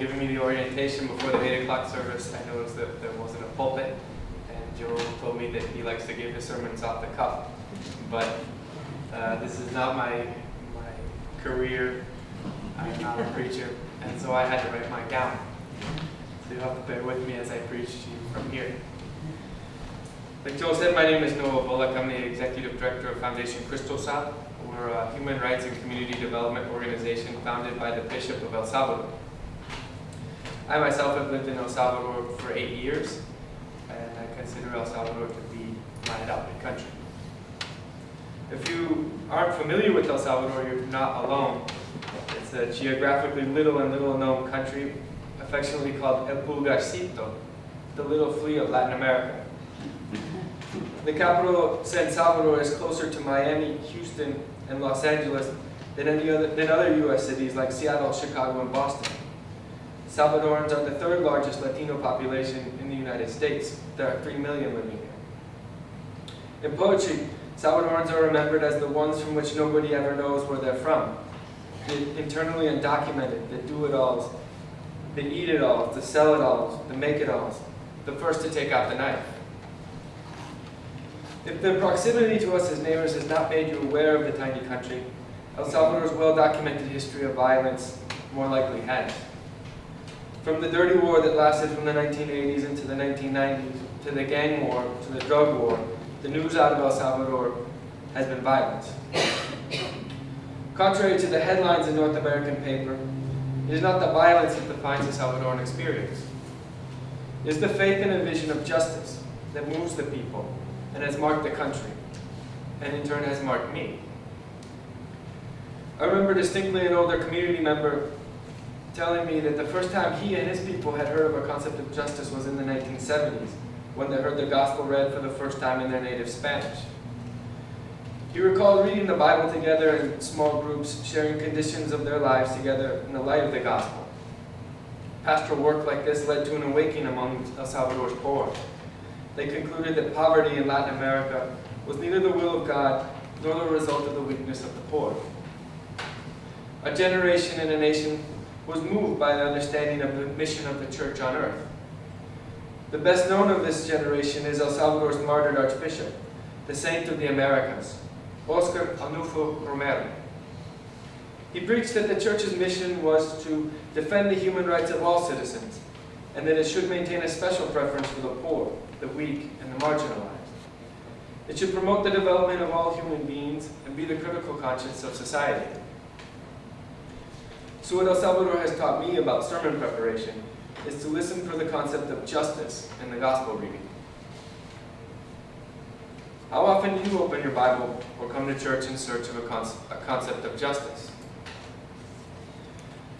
giving me the orientation before the 8 o'clock service, I noticed that there wasn't a pulpit, and Joe told me that he likes to give his sermons off the cuff. But this is not my career. I'm not a preacher, and so I had to write mine down. So you'll have to bear with me as I preach to you from here. Like Joe said, my name is Noah Bullock. I'm the Executive Director of Foundation Cristosal. We're a human rights and community development organization founded by the Bishop of El Salvador. I myself have lived in El Salvador for 8 years, and I consider El Salvador to be my adopted country. If you aren't familiar with El Salvador, you're not alone. It's a geographically little known country, affectionately called El Pulgarcito, the little flea of Latin America. The capital, San Salvador, is closer to Miami, Houston, and Los Angeles than other U.S. cities like Seattle, Chicago, and Boston. Salvadorans are the third largest Latino population in the United States. There are 3 million living here. In poetry, Salvadorans are remembered as the ones from which nobody ever knows where they're from. The internally undocumented, the do-it-alls, the eat-it-alls, the sell-it-alls, the make-it-alls, the first to take out the knife. If the proximity to us as neighbors has not made you aware of the tiny country, El Salvador's well-documented history of violence more likely has. From the dirty war that lasted from the 1980s into the 1990s, to the gang war, to the drug war, the news out of El Salvador has been violence. Contrary to the headlines in North American paper, it is not the violence that defines the Salvadoran experience. It is the faith and a vision of justice that moves the people and has marked the country, and in turn has marked me. I remember distinctly an older community member telling me that the first time he and his people had heard of a concept of justice was in the 1970s, when they heard the gospel read for the first time in their native Spanish. He recalled reading the Bible together in small groups, sharing conditions of their lives together in the light of the gospel. Pastoral work like this led to an awakening among El Salvador's poor. They concluded that poverty in Latin America was neither the will of God nor the result of the weakness of the poor. A generation and a nation was moved by the understanding of the mission of the church on earth. The best known of this generation is El Salvador's martyred archbishop, the saint of the Americas, Oscar Arnulfo Romero. He preached that the church's mission was to defend the human rights of all citizens, and that it should maintain a special preference for the poor, the weak, and the marginalized. It should promote the development of all human beings and be the critical conscience of society. So what El Salvador has taught me about sermon preparation is to listen for the concept of justice in the gospel reading. How often do you open your Bible or come to church in search of a concept of justice?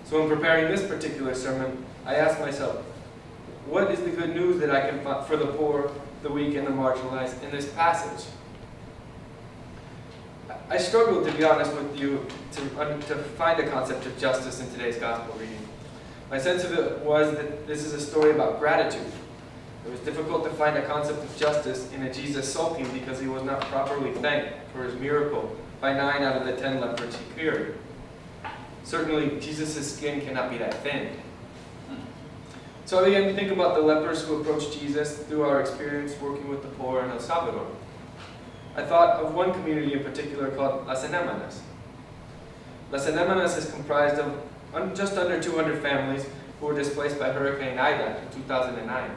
So in preparing this particular sermon, I asked myself, what is the good news that I can find for the poor, the weak, and the marginalized in this passage? I struggled, to be honest with you, to find a concept of justice in today's gospel reading. My sense of it was that this is a story about gratitude. It was difficult to find a concept of justice in a Jesus sulking because he was not properly thanked for his miracle by 9 out of the 10 lepers he cured. Certainly, Jesus' skin cannot be that thin. So I began to think about the lepers who approached Jesus through our experience working with the poor in El Salvador. I thought of one community in particular called Las Anémonas. Las Anémonas is comprised of just under 200 families who were displaced by Hurricane Ida in 2009.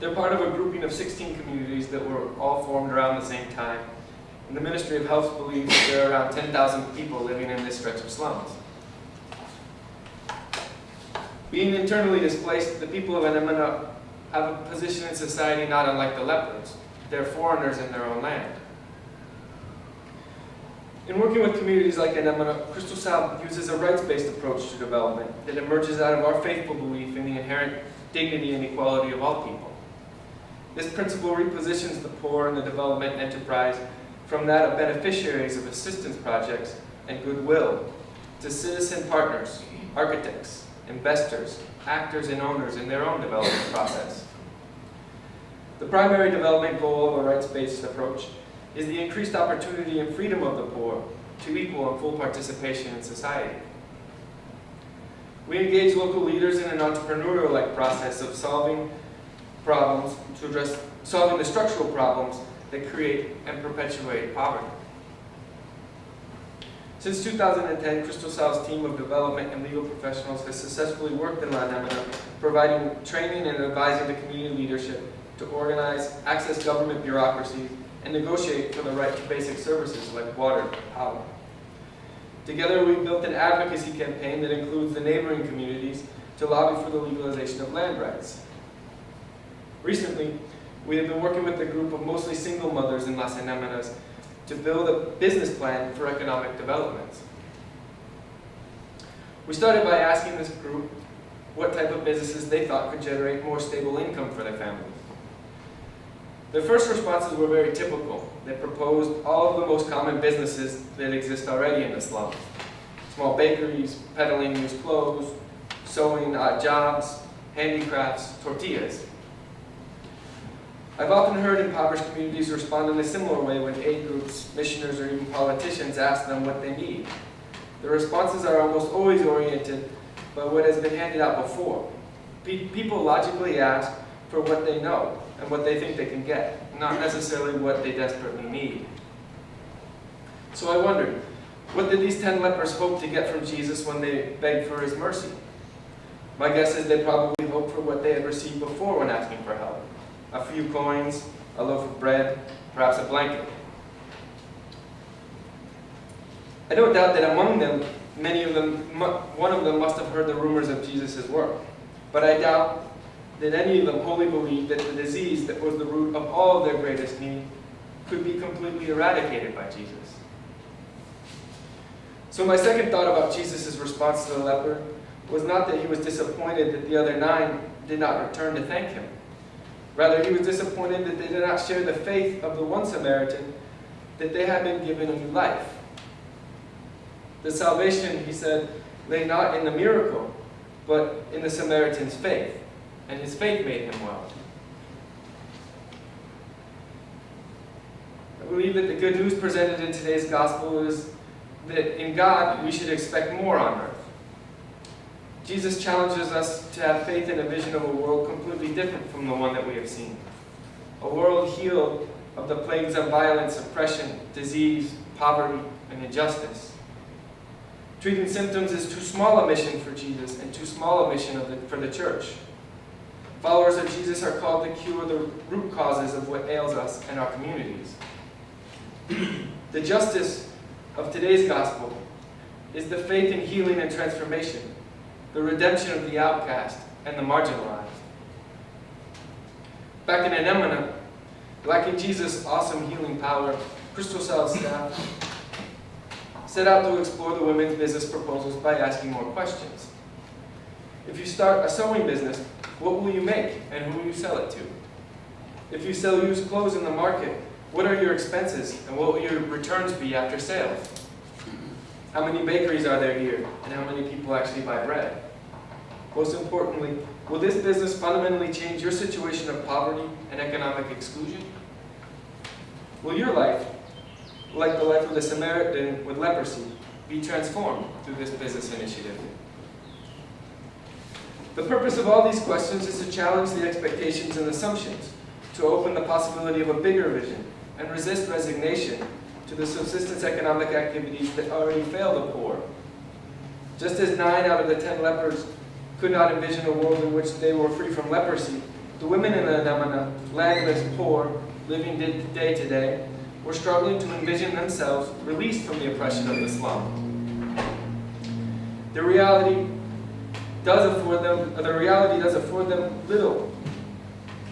They're part of a grouping of 16 communities that were all formed around the same time, and the Ministry of Health believes that there are around 10,000 people living in this stretch of slums. Being internally displaced, the people of Anémona have a position in society not unlike the lepers. They're foreigners in their own land. In working with communities like Anémona, Cristosal uses a rights-based approach to development that emerges out of our faithful belief in the inherent dignity and equality of all people. This principle repositions the poor in the development enterprise from that of beneficiaries of assistance projects and goodwill to citizen partners, architects, investors, actors, and owners in their own development process. The primary development goal of a rights-based approach is the increased opportunity and freedom of the poor to equal and full participation in society. We engage local leaders in an entrepreneurial-like process of solving the structural problems that create and perpetuate poverty. Since 2010, Cristosal's team of development and legal professionals has successfully worked in La Nemina, providing training and advising the community leadership to organize, access government bureaucracies, and negotiate for the right to basic services like water and power. Together, we've built an advocacy campaign that includes the neighboring communities to lobby for the legalization of land rights. Recently, we have been working with a group of mostly single mothers in Las Aneminas to build a business plan for economic development. We started by asking this group what type of businesses they thought could generate more stable income for their families. Their first responses were very typical. They proposed all of the most common businesses that exist already in the slums. Small bakeries, peddling used clothes, sewing odd jobs, handicrafts, tortillas. I've often heard impoverished communities respond in a similar way when aid groups, missioners, or even politicians ask them what they need. The responses are almost always oriented by what has been handed out before. People logically ask for what they know and what they think they can get, not necessarily what they desperately need. So I wondered, what did these 10 lepers hope to get from Jesus when they begged for his mercy? My guess is they probably hoped for what they had received before when asking for help. A few coins, a loaf of bread, perhaps a blanket. I don't doubt that among them, one of them must have heard the rumors of Jesus' work. But I doubt that any of them wholly believed that the disease that was the root of all of their greatest need could be completely eradicated by Jesus. So my second thought about Jesus' response to the leper was not that he was disappointed that the other 9 did not return to thank him. Rather, he was disappointed that they did not share the faith of the one Samaritan that they had been given a new life. The salvation, he said, lay not in the miracle, but in the Samaritan's faith, and his faith made him well. I believe that the good news presented in today's gospel is that in God we should expect more on earth. Jesus challenges us to have faith in a vision of a world completely different from the one that we have seen. A world healed of the plagues of violence, oppression, disease, poverty, and injustice. Treating symptoms is too small a mission for Jesus and too small a mission for the church. Followers of Jesus are called to cure the root causes of what ails us and our communities. The justice of today's gospel is the faith in healing and transformation, the redemption of the outcast and the marginalized. Back in Anemona, lacking Jesus' awesome healing power, Cristosal's staff set out to explore the women's business proposals by asking more questions. If you start a sewing business, what will you make and who will you sell it to? If you sell used clothes in the market, what are your expenses and what will your returns be after sales? How many bakeries are there here and how many people actually buy bread? Most importantly, will this business fundamentally change your situation of poverty and economic exclusion? Will your life, like the life of the Samaritan with leprosy, be transformed through this business initiative? The purpose of all these questions is to challenge the expectations and assumptions, to open the possibility of a bigger vision, and resist resignation to the subsistence economic activities that already fail the poor. Just as 9 out of the 10 lepers could not envision a world in which they were free from leprosy, the women in Anemona, landless, poor, living day to day, were struggling to envision themselves released from the oppression of the slum. The reality does afford them little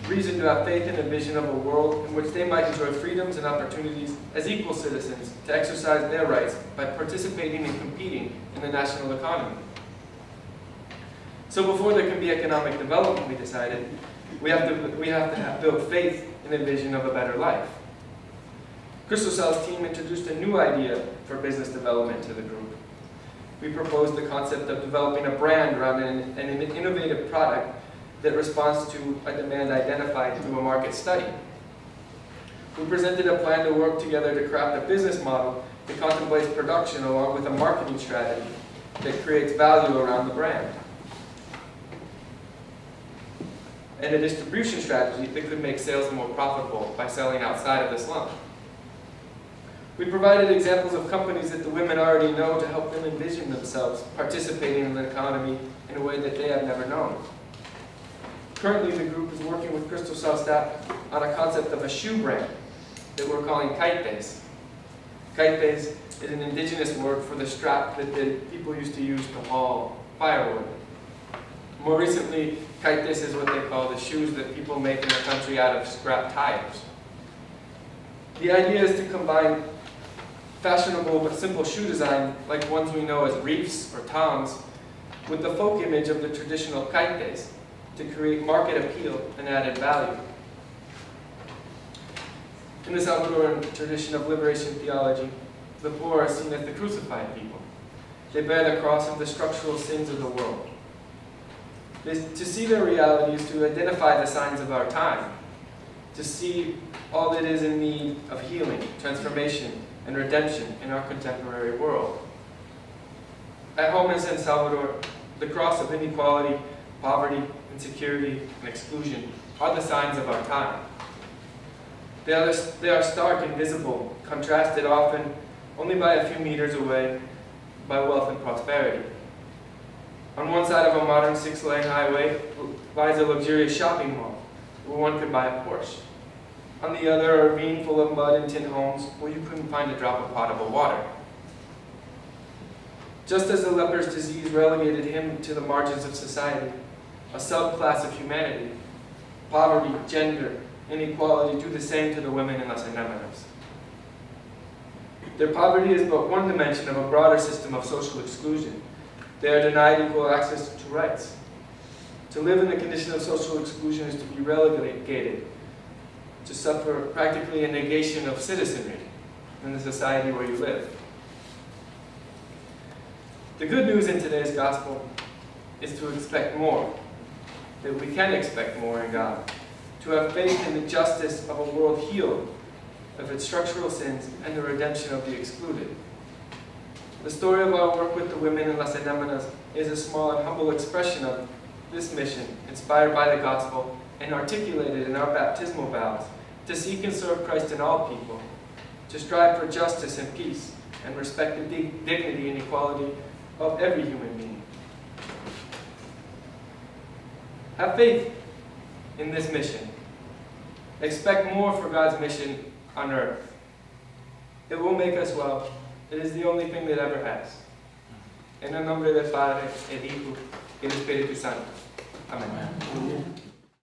reason to have faith in a vision of a world in which they might enjoy freedoms and opportunities as equal citizens to exercise their rights by participating and competing in the national economy. So before there can be economic development, we decided, we have to build faith in a vision of a better life. Cristosal's team introduced a new idea for business development to the group. We proposed the concept of developing a brand around an innovative product that responds to a demand identified through a market study. We presented a plan to work together to craft a business model that contemplates production along with a marketing strategy that creates value around the brand, and a distribution strategy that could make sales more profitable by selling outside of the slum. We provided examples of companies that the women already know to help them envision themselves participating in the economy in a way that they have never known. Currently, the group is working with Cristosal staff on a concept of a shoe brand that we're calling kaites. Kaites is an indigenous word for the strap that the people used to use to haul firewood. More recently, kaites is what they call the shoes that people make in the country out of scrap tires. The idea is to combine fashionable but simple shoe design, like ones we know as reefs or toms, with the folk image of the traditional kaites to create market appeal and added value. In the Salvadoran tradition of liberation theology, the poor are seen as the crucified people. They bear the cross of the structural sins of the world. To see their reality is to identify the signs of our time, to see all that is in need of healing, transformation, and redemption in our contemporary world. At home in San Salvador, the cross of inequality, poverty, insecurity, and exclusion are the signs of our time. They are stark and visible, contrasted often only by a few meters away by wealth and prosperity. On one side of a modern 6-lane highway lies a luxurious shopping mall where one could buy a Porsche. On the other, a ravine full of mud and tin homes where you couldn't find a drop of potable water. Just as the leper's disease relegated him to the margins of society, a subclass of humanity, poverty, gender, inequality do the same to the women in Las Anémonas. Their poverty is but one dimension of a broader system of social exclusion. They are denied equal access to rights. To live in the condition of social exclusion is to be relegated, to suffer practically a negation of citizenry in the society where you live. The good news in today's gospel is to expect more, that we can expect more in God, to have faith in the justice of a world healed of its structural sins and the redemption of the excluded. The story of our work with the women in Las Anémonas is a small and humble expression of this mission, inspired by the gospel and articulated in our baptismal vows, to seek and serve Christ in all people, to strive for justice and peace, and respect the dignity and equality of every human being. Have faith in this mission. Expect more for God's mission on earth. It will make us well. It is the only thing that ever has. En el nombre del Padre, el Hijo, y el Espíritu Santo. Amén.